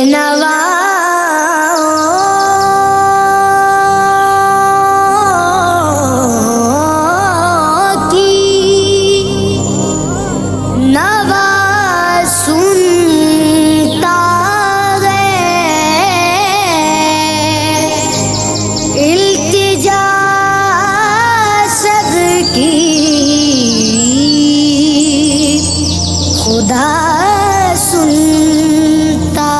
نوا کی نوا سنتا ہے، التجا سب کی خدا سنتا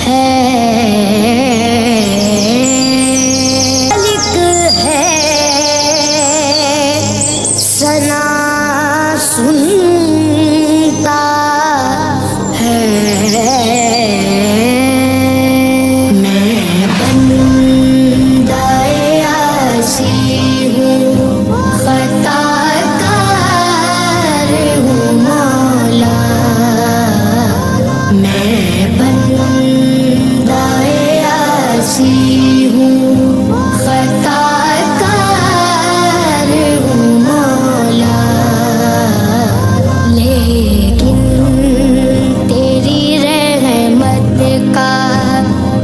ہے، مالک ہے ثنا سنتا ہے، میں بندہ عاصی ہوں، خطا کار ہوں مولا، میں بندہ عاصی ہوں، خطا کار ہوں مولا، لیکن تیری رحمت کا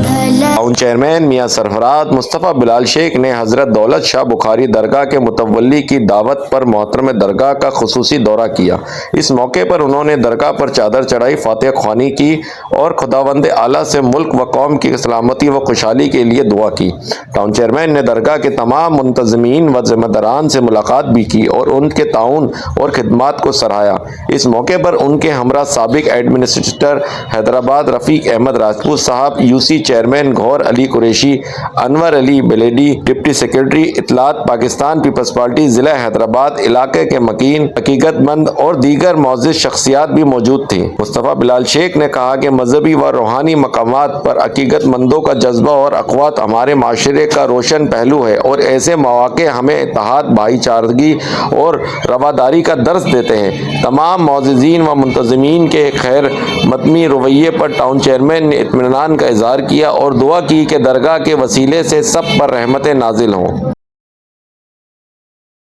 بھلا ٹاؤن چیئرمین میاں سرفراز مصطفیٰ بلال شیخ نے حضرت دولت شاہ بخاری درگاہ کے متولی کی دعوت پر محترم درگاہ کا خصوصی دورہ کیا۔ اس موقع پر انہوں نے درگاہ پر چادر چڑھائی، فاتحہ خوانی کی اور خداوند اعلیٰ سے ملک و قوم کی سلامتی و خوشحالی کے لیے دعا کی۔ ٹاؤن چیئرمین نے درگاہ کے تمام منتظمین و ذمہ داران سے ملاقات بھی کی اور ان کے تعاون اور خدمات کو سراہا۔ اس موقع پر ان کے ہمراہ سابق ایڈمنسٹریٹر حیدرآباد رفیق احمد راجپوت صاحب، یوسی چیئرمین گھور علی قریشی، انور علی بلیڈی، ڈپٹی سیکرٹری اطلاعات پاکستان پیپلز پارٹی ضلع حیدرآباد علاقے کے مکین، حقیقت مند اور دیگر معزز شخصیات بھی موجود تھیں۔ مصطفیٰ بلال شیخ نے کہا کہ مذہبی و روحانی مقامات پر حقیقت مندوں کا جذبہ اور اخوات ہمارے معاشرے کا روشن پہلو ہے اور ایسے مواقع ہمیں اتحاد، بھائی چارگی اور رواداری کا درس دیتے ہیں۔ تمام معززین و منتظمین کے خیر متمی رویے پر ٹاؤن چیئرمین نے اطمینان کا اظہار کیا اور دعا کی کہ درگاہ کے وسیلے سے سب پر رحمتیں نازل ہوں۔